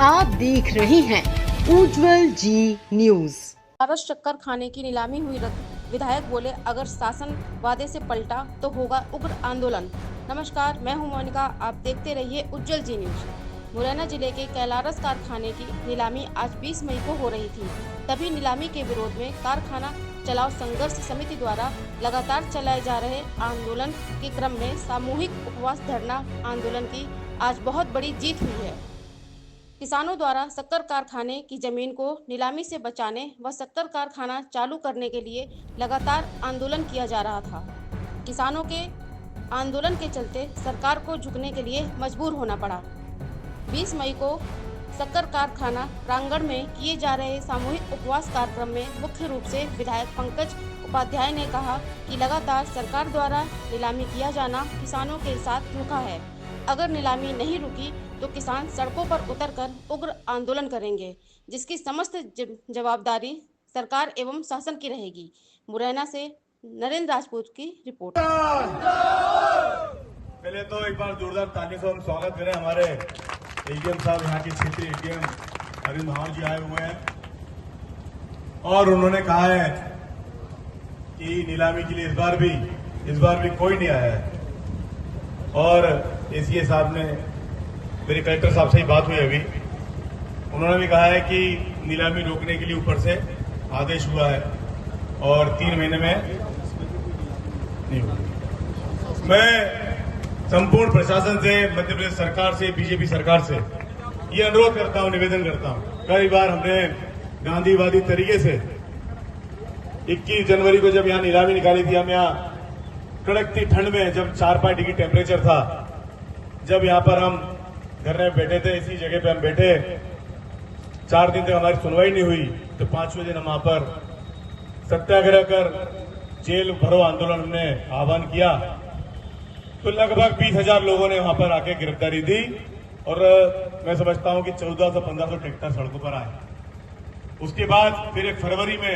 आप देख रहे हैं उज्जवल जी न्यूज। पारस चक्कर खाने की नीलामी हुई रद्द, विधायक बोले अगर शासन वादे से पलटा तो होगा उग्र आंदोलन। नमस्कार, मैं हूं मोनिका, आप देखते रहिए उज्जवल जी न्यूज। मुरैना जिले के कैलारस कारखाने की नीलामी आज 20 मई को हो रही थी। तभी नीलामी के विरोध में कारखाना चलाओ संघर्ष समिति द्वारा लगातार चलाए जा रहे आंदोलन के क्रम में सामूहिक उपवास धरना आंदोलन की आज बहुत बड़ी जीत हुई है। किसानों द्वारा शक्कर कारखाने की जमीन को नीलामी से बचाने व शक्कर कारखाना चालू करने के लिए लगातार आंदोलन किया जा रहा था। किसानों के आंदोलन के चलते सरकार को झुकने के लिए मजबूर होना पड़ा। 20 मई को शक्कर कारखाना प्रांगण में किए जा रहे सामूहिक उपवास कार्यक्रम में मुख्य रूप से विधायक पंकज उपाध्याय ने कहा कि लगातार सरकार द्वारा नीलामी किया जाना किसानों के साथ धोखा है। अगर नीलामी नहीं रुकी तो किसान सड़कों पर उतरकर उग्र आंदोलन करेंगे, जिसकी समस्त जवाबदारी सरकार एवं शासन की रहेगी। मुरैना से नरेंद्र राजपूत की रिपोर्ट। पहले तो एक बार जोरदार ताली से हम स्वागत करें हमारे एडीएम साहब, यहाँ के क्षेत्रीय एडीएम अरविंद महावर जी आए हुए हैं और उन्होंने कहा है कि नीलामी के लिए इस बार भी कोई नहीं आया है। और एसीए साहब ने, मेरे कलेक्टर साहब से ही बात हुई अभी, उन्होंने भी कहा है कि नीलामी रोकने के लिए ऊपर से आदेश हुआ है और 3 महीने में नहीं होगा। मैं संपूर्ण प्रशासन से, मध्य प्रदेश सरकार से, बीजेपी सरकार से ये अनुरोध करता हूं, निवेदन करता हूं। कई बार हमने गांधीवादी तरीके से 21 जनवरी को जब यहां नीलामी निकाली थी, हम यहां कड़कती ठंड में, जब 4-5 डिग्री टेम्परेचर था, जब यहां पर हम घर में बैठे थे, इसी जगह पे हम बैठे, 4 दिन तक हमारी सुनवाई नहीं हुई, तो 5वें दिन हम वहां पर सत्याग्रह कर जेल भरो आंदोलन हमने आह्वान किया, तो लगभग 20,000 लोगों ने वहां पर आके गिरफ्तारी दी और मैं समझता हूं कि 1400-1500 ट्रैक्टर सड़कों पर आए। उसके बाद फिर 1 फरवरी में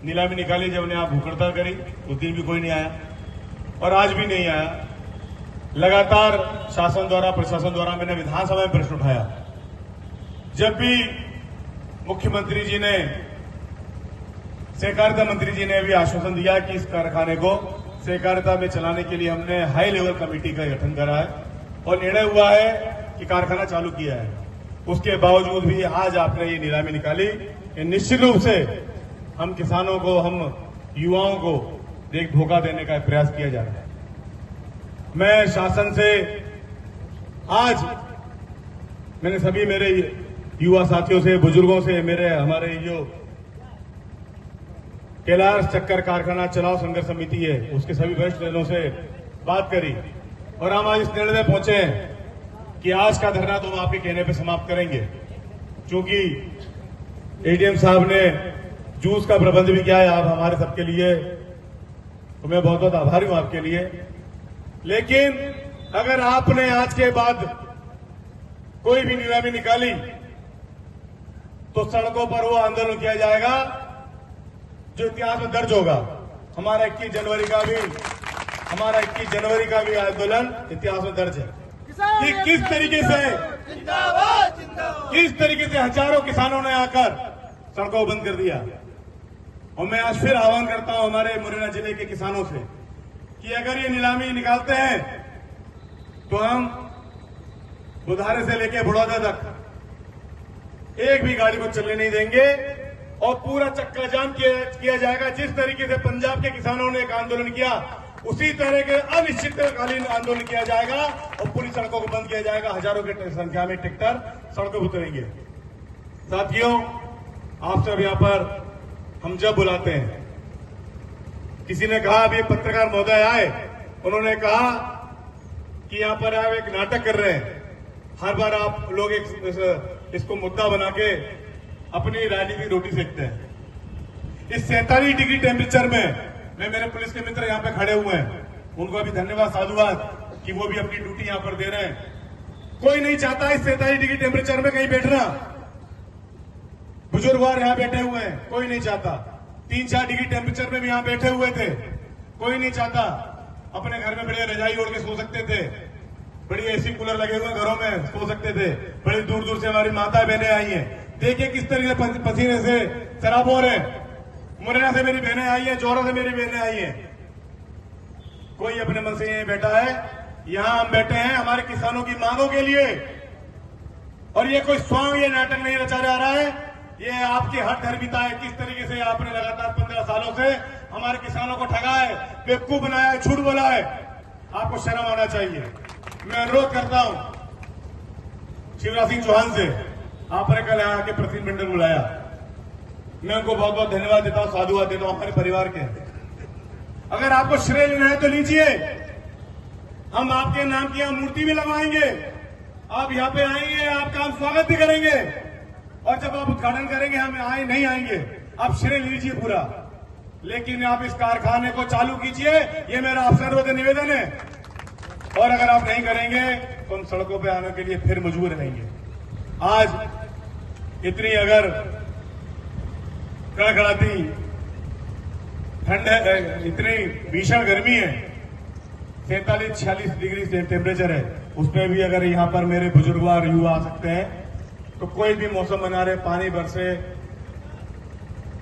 नीलामी निकाली, जब उन्हें भूख हड़ताल करी, उस दिन भी कोई नहीं आया और आज भी नहीं आया। लगातार शासन द्वारा, प्रशासन द्वारा मैंने विधानसभा में प्रश्न उठाया। जब भी मुख्यमंत्री जी ने, सहकारिता मंत्री जी ने भी आश्वासन दिया कि इस कारखाने को सहकारिता में चलाने के लिए हमने हाई लेवल कमेटी का गठन करा है और निर्णय हुआ है कि कारखाना चालू किया है, उसके बावजूद भी आज आपने ये नीलामी निकाली। निश्चित रूप से हम किसानों को, हम युवाओं को एक धोखा देने का प्रयास किया जा रहा है। मैं शासन से आज, मैंने सभी मेरे युवा साथियों से, बुजुर्गों से, हमारे जो कैलारस चक्कर कारखाना चलाओ संघर्ष समिति है, उसके सभी वरिष्ठ नेताओं से बात करी और हम आज इस निर्णय में पहुंचे हैं कि आज का धरना तो हम आपके कहने पे समाप्त करेंगे, क्योंकि एडीएम साहब ने जूस का प्रबंध भी किया है आप हमारे सबके लिए, तो मैं बहुत बहुत आभारी हूं आपके लिए। लेकिन अगर आपने आज के बाद कोई भी नीलामी निकाली तो सड़कों पर वो आंदोलन किया जाएगा जो इतिहास में दर्ज होगा। हमारा 21 जनवरी का भी आंदोलन इतिहास में दर्ज है कि किस तरीके से हजारों किसानों ने आकर सड़कों बंद कर दिया। और मैं आज फिर आह्वान करता हूं हमारे मुरैना जिले के किसानों से कि अगर ये नीलामी निकालते हैं तो हम बुधारे से लेकर बड़ौदा तक एक भी गाड़ी को चलने नहीं देंगे और पूरा चक्का जाम किया जाएगा। जिस तरीके से पंजाब के किसानों ने एक आंदोलन किया, उसी तरह के अनिश्चितकालीन आंदोलन किया जाएगा और पूरी सड़कों को बंद किया जाएगा। हजारों की संख्या में ट्रैक्टर सड़कों पर उतरेंगे। साथियों, आप सब यहां पर हम जब बुलाते हैं, किसी ने कहा, अभी पत्रकार महोदय आए, उन्होंने कहा कि यहां पर आप एक नाटक कर रहे हैं, हर बार आप लोग इसको मुद्दा बना के अपनी राजनीतिक रोटी सेकते हैं। इस 47 डिग्री टेम्परेचर में मेरे पुलिस के मित्र यहां पे खड़े हुए हैं, उनको भी धन्यवाद, साधुवाद कि वो भी अपनी ड्यूटी यहां पर दे रहे हैं। कोई नहीं चाहता इस 47 डिग्री टेम्परेचर में कहीं बैठना। बुजुर्गवार यहां बैठे हुए हैं, कोई नहीं चाहता। 3-4 डिग्री टेम्परेचर में भी यहां बैठे हुए थे, कोई नहीं चाहता। अपने घर में बड़े रजाई ओढ़ के सो सकते थे, बड़ी एसी कूलर लगे हुए घरों में सो सकते थे। बड़ी दूर दूर से हमारी माता बहनें आई हैं। देखिए किस तरीके से पसीने से शराब हो रहे। मुरैना से मेरी बहनें आई हैं, जोरा से मेरी बहनें आई हैं। कोई अपने मन से यहीं बैठा है। यहां हम बैठे हैं हमारे किसानों की मांगों के लिए। और ये कोई स्वांग ये नाटक नहीं रचा जा रहा है। ये आपके हट धर्मिता है। किस तरीके से आपने लगातार 15 सालों से हमारे किसानों को ठगा है, बेवकूफ बनाया है, झूठ बोला है। आपको शर्म आना चाहिए। मैं अनुरोध करता हूं शिवराज सिंह चौहान से, आपने कल यहाँ के प्रतिनिधिमंडल बुलाया, मैं उनको बहुत बहुत धन्यवाद देता हूं, साधुवाद देता हूं हमारे परिवार के। अगर आपको श्रेय लेना है तो लीजिए, हम आपके नाम की यहां मूर्ति भी लगवाएंगे। आप यहां पे आएंगे, आपका हम स्वागत भी करेंगे। और जब आप उद्घाटन करेंगे हम आए नहीं आएंगे, आप श्रेय लीजिए पूरा। लेकिन आप इस कारखाने को चालू कीजिए, ये मेरा आपसे अनुरोध निवेदन है। और अगर आप नहीं करेंगे तो हम सड़कों पे आने के लिए फिर मजबूर रहेंगे। आज इतनी अगर कड़कड़ाती ठंड है, इतनी भीषण गर्मी है, 43-46 डिग्री टेम्परेचर है, उसमें भी अगर यहां पर मेरे बुजुर्गवार युवा आ सकते हैं तो कोई भी मौसम बना रहे, पानी बरसे,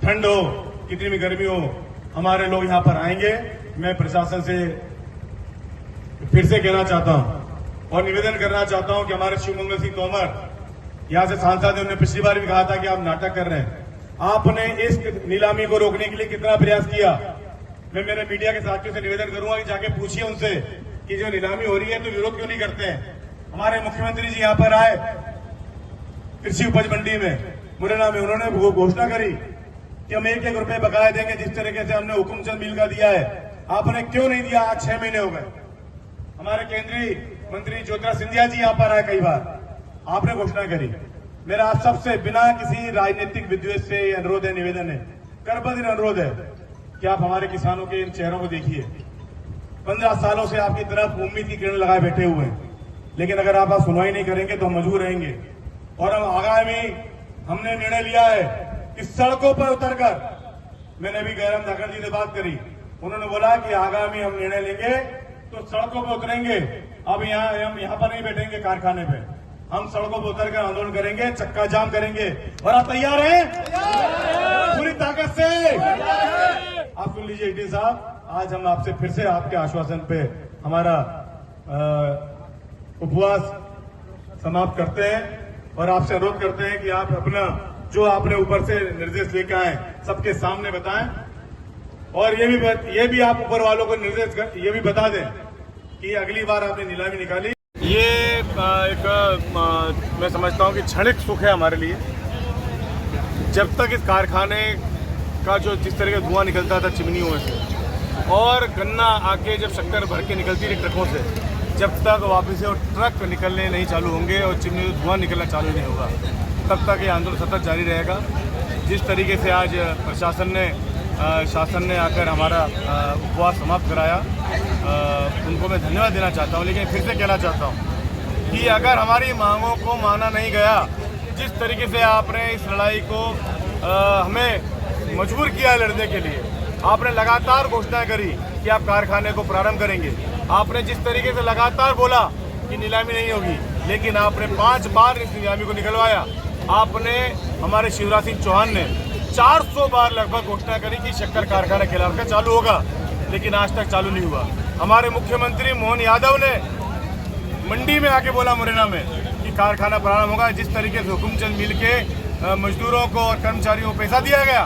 ठंड हो, कितनी भी गर्मी हो, हमारे लोग यहां पर आएंगे। मैं प्रशासन से फिर से कहना चाहता हूं और निवेदन करना चाहता हूं कि हमारे शिवमंगल सिंह तोमर यहां से सांसद हैं, उन्होंने पिछली बार भी कहा था कि आप नाटक कर रहे हैं। आपने इस नीलामी को रोकने के लिए कितना प्रयास किया। मैं मेरे मीडिया के साथियों से निवेदन करूंगा कि जाके पूछिए उनसे कि जो नीलामी हो रही है तो विरोध क्यों नहीं करते हैं। हमारे मुख्यमंत्री जी यहां पर आए कृषि उपज मंडी में मुरैना में, उन्होंने घोषणा करी कि हम 1-1 रुपए बकाया देंगे, जिस तरीके से हमने हुकुमचंद मिल का दिया है। आपने क्यों नहीं दिया? आज 6 महीने हो गए। हमारे केंद्रीय मंत्री ज्योतिरादित्य सिंधिया जी यहां पर आए कई बार, आपने घोषणा करी। मेरा आप सबसे बिना किसी राजनीतिक विद्वेष से अनुरोध है, निवेदन है, करबद्ध अनुरोध है कि आप हमारे किसानों के इन चेहरों को देखिए। 15 सालों से आपकी तरफ उम्मीद की किरण लगाए बैठे हुए हैं, लेकिन अगर आप सुनवाई नहीं करेंगे तो हम मजबूर रहेंगे। और हम आगामी हमने निर्णय लिया है कि सड़कों पर उतरकर, मैंने अभी गैरम धाकड़ जी से बात करी, उन्होंने बोला कि आगामी हम निर्णय लेंगे तो सड़कों पर उतरेंगे। अब हम यहाँ पर नहीं बैठेंगे कारखाने पे, हम सड़कों पर उतरकर आंदोलन करेंगे, चक्का जाम करेंगे। और आप तैयार हैं? पूरी ताकत से। आप सुन लीजिए ईडी साहब, आज हम आपसे फिर से आपके आश्वासन पे हमारा उपवास समाप्त करते हैं और आपसे अनुरोध करते हैं कि आप अपना जो आपने ऊपर से निर्देश लेकर आए सबके सामने बताएं। और ये भी आप ऊपर वालों को निर्देश ये भी बता दें कि अगली बार आपने नीलामी निकाली। ये एक मैं समझता हूं कि क्षणिक सुख है हमारे लिए। जब तक इस कारखाने का जो जिस तरह का धुआं निकलता था चिमनियों से, और गन्ना आके जब शक्कर भर के निकलती रही ट्रकों से, जब तक वापस से वो ट्रक निकलने नहीं चालू होंगे और चिमनी से धुआं निकलना चालू नहीं होगा, तब तक ये आंदोलन सतत जारी रहेगा। जिस तरीके से आज शासन ने आकर हमारा उपवास समाप्त कराया, उनको मैं धन्यवाद देना चाहता हूं। लेकिन फिर से कहना चाहता हूं कि अगर हमारी मांगों को माना नहीं गया, जिस तरीके से आपने इस लड़ाई को हमें मजबूर किया लड़ने के लिए, आपने लगातार घोषणा करी कि आप कारखाने को प्रारंभ करेंगे, आपने जिस तरीके से लगातार बोला कि नीलामी नहीं होगी, लेकिन आपने 5 बार इस नीलामी को निकलवाया। आपने हमारे शिवराज सिंह चौहान ने 400 बार लगभग घोषणा करी कि शक्कर कारखाना खिलाफ का चालू होगा, लेकिन आज तक चालू नहीं हुआ। हमारे मुख्यमंत्री मोहन यादव ने मंडी में आके बोला मुरैना में कि कारखाना प्रारंभ होगा। जिस तरीके से हुकुमचंद मिल के मजदूरों को और कर्मचारियों को पैसा दिया गया,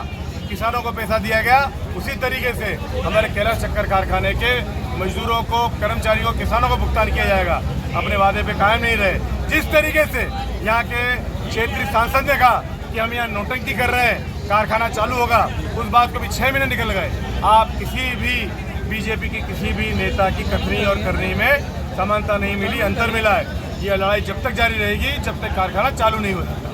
किसानों को पैसा दिया गया, उसी तरीके से हमारे कैलाश शक्कर कारखाने के मजदूरों को, कर्मचारियों को, किसानों को भुगतान किया जाएगा। अपने वादे पे कायम नहीं रहे। जिस तरीके से यहाँ के क्षेत्रीय सांसद ने कहा कि हम यहाँ नोटंकी कर रहे हैं, कारखाना चालू होगा, उस बात को भी 6 महीने निकल गए। आप किसी भी बीजेपी की किसी भी नेता की कथनी और करनी में समानता नहीं मिली, अंतर मिला है। ये लड़ाई जब तक जारी रहेगी जब तक कारखाना चालू नहीं होता।